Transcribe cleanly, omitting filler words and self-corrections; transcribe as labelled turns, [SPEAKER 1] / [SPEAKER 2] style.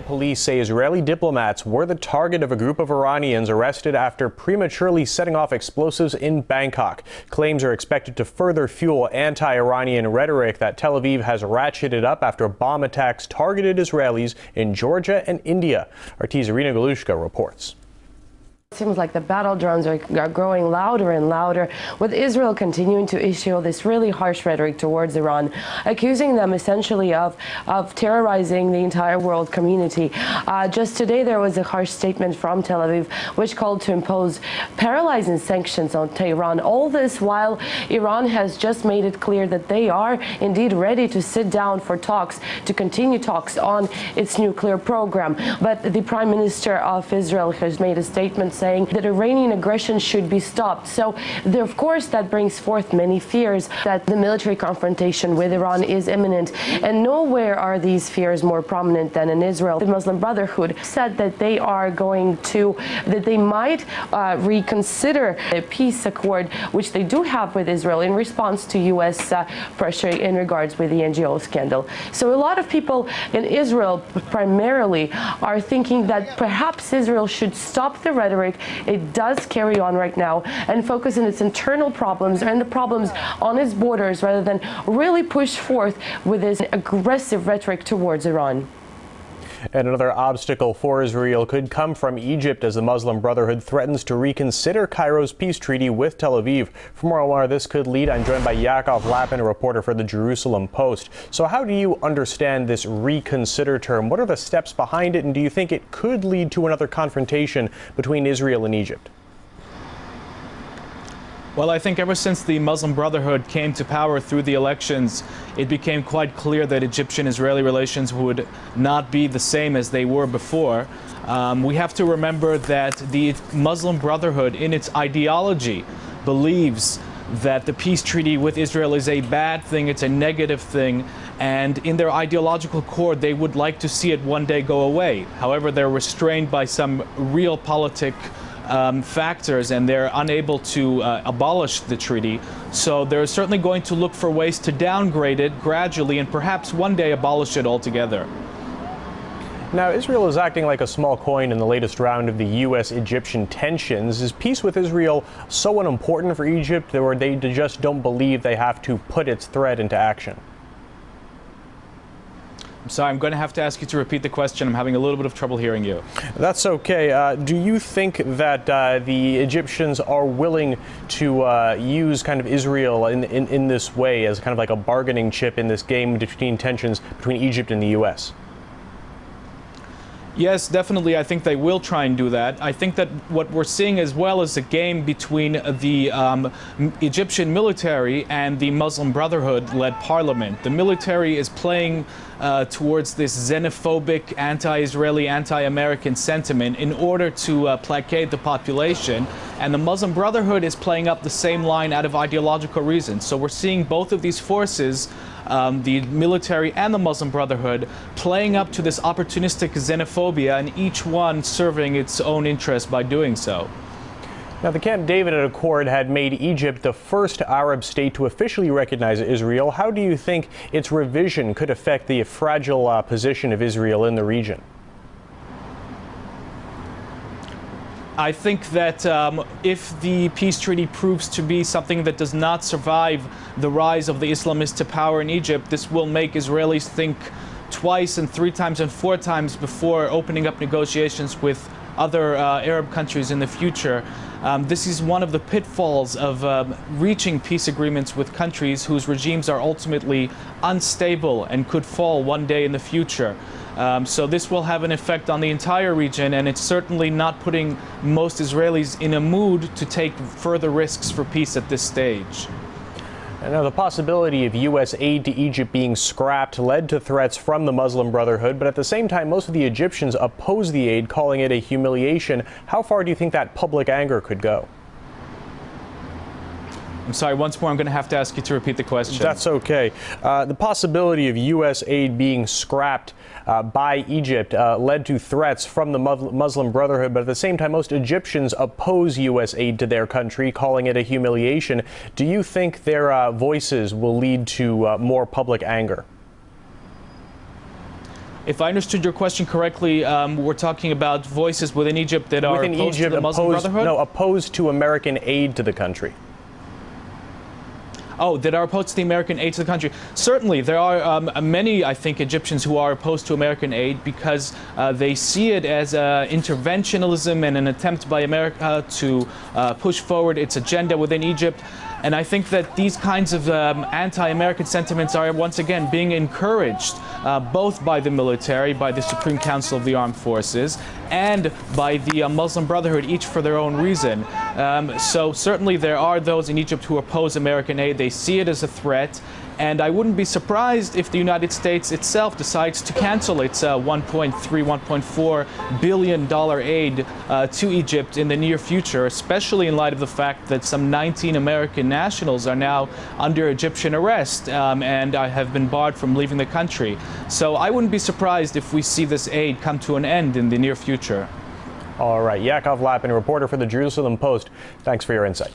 [SPEAKER 1] police say Israeli diplomats were the target of a group of Iranians arrested after prematurely setting off explosives in Bangkok. Claims are expected to further fuel anti-Iranian rhetoric that Tel Aviv has ratcheted up after bomb attacks targeted Israelis in Georgia and India. RT's Irina Galushka reports.
[SPEAKER 2] It seems like the battle drones are growing louder and louder, with Israel continuing to issue this really harsh rhetoric towards Iran, accusing them essentially of terrorizing the entire world community. Just today there was a harsh statement from Tel Aviv which called to impose paralyzing sanctions on Tehran. All this while Iran has just made it clear that they are indeed ready to sit down for talks, to continue talks on its nuclear program. But the Prime Minister of Israel has made a statement saying that Iranian aggression should be stopped. So, of course, that brings forth many fears that the military confrontation with Iran is imminent. And nowhere are these fears more prominent than in Israel. The Muslim Brotherhood said that they might reconsider a peace accord, which they do have with Israel in response to U.S. pressure in regards with the NGO scandal. So a lot of people in Israel primarily are thinking that perhaps Israel should stop the rhetoric it does carry on right now and focus on its internal problems and the problems on its borders rather than really push forth with this aggressive rhetoric towards Iran.
[SPEAKER 1] And another obstacle for Israel could come from Egypt as the Muslim Brotherhood threatens to reconsider Cairo's peace treaty with Tel Aviv. For more on where this could lead, I'm joined by Yaakov Lapin, a reporter for the Jerusalem Post. So how do you understand this reconsider term? What are the steps behind it, and do you think it could lead to another confrontation between Israel and Egypt?
[SPEAKER 3] Well, I think ever since the Muslim Brotherhood came to power through the elections, it became quite clear that Egyptian-Israeli relations would not be the same as they were before. We have to remember that the Muslim Brotherhood, in its ideology, believes that the peace treaty with Israel is a bad thing, it's a negative thing, and in their ideological core, they would like to see it one day go away. However, they're restrained by some realpolitik factors, and they're unable to abolish the treaty. So they're certainly going to look for ways to downgrade it gradually and perhaps one day abolish it altogether.
[SPEAKER 1] Now, Israel is acting like a small coin in the latest round of the U.S.-Egyptian tensions. Is peace with Israel so unimportant for Egypt, or they just don't believe they have to put its threat into action?
[SPEAKER 3] I'm sorry, I'm going to have to ask you to repeat the question. I'm having a little bit of trouble hearing you.
[SPEAKER 1] That's okay. Do you think that the Egyptians are willing to use kind of Israel in this way as kind of like a bargaining chip in this game between tensions between Egypt and the U.S.?
[SPEAKER 3] Yes, definitely. I think they will try and do that. I think that what we're seeing as well is a game between the Egyptian military and the Muslim Brotherhood-led parliament. The military is playing towards this xenophobic, anti-Israeli, anti-American sentiment in order to placate the population. And the Muslim Brotherhood is playing up the same line out of ideological reasons. So we're seeing both of these forces, the military and the Muslim Brotherhood, playing up to this opportunistic xenophobia, and each one serving its own interest by doing so.
[SPEAKER 1] Now, the Camp David Accord had made Egypt the first Arab state to officially recognize Israel. How do you think its revision could affect the fragile position of Israel in the region?
[SPEAKER 3] I think that if the peace treaty proves to be something that does not survive the rise of the Islamists to power in Egypt, this will make Israelis think twice and three times and four times before opening up negotiations with other Arab countries in the future. This is one of the pitfalls of reaching peace agreements with countries whose regimes are ultimately unstable and could fall one day in the future. So this will have an effect on the entire region, and it's certainly not putting most Israelis in a mood to take further risks for peace at this stage.
[SPEAKER 1] Now, the possibility of U.S. aid to Egypt being scrapped led to threats from the Muslim Brotherhood, but at the same time, most of the Egyptians oppose the aid, calling it a humiliation. How far do you think that public anger could go?
[SPEAKER 3] I'm sorry, once more, I'm going to have to ask you to repeat the question.
[SPEAKER 1] That's okay. The possibility of U.S. aid being scrapped by Egypt led to threats from the Muslim Brotherhood, but at the same time, most Egyptians oppose U.S. aid to their country, calling it a humiliation. Do you think their voices will lead to more public anger?
[SPEAKER 3] If I understood your question correctly, we're talking about voices within Egypt that are opposed to the Muslim Brotherhood?
[SPEAKER 1] No, opposed to American aid to the country.
[SPEAKER 3] Oh, that are opposed to the American aid to the country. Certainly, there are many, I think, Egyptians who are opposed to American aid because they see it as interventionism and an attempt by America to push forward its agenda within Egypt. And I think that these kinds of anti-American sentiments are once again being encouraged both by the military, by the Supreme Council of the Armed Forces, and by the Muslim Brotherhood, each for their own reason. So certainly there are those in Egypt who oppose American aid. They see it as a threat. And I wouldn't be surprised if the United States itself decides to cancel its $1.3, $1.4 billion aid to Egypt in the near future, especially in light of the fact that some 19 American nationals are now under Egyptian arrest and have been barred from leaving the country. So I wouldn't be surprised if we see this aid come to an end in the near future.
[SPEAKER 1] All right, Yaakov Lapin, reporter for the Jerusalem Post. Thanks for your insight.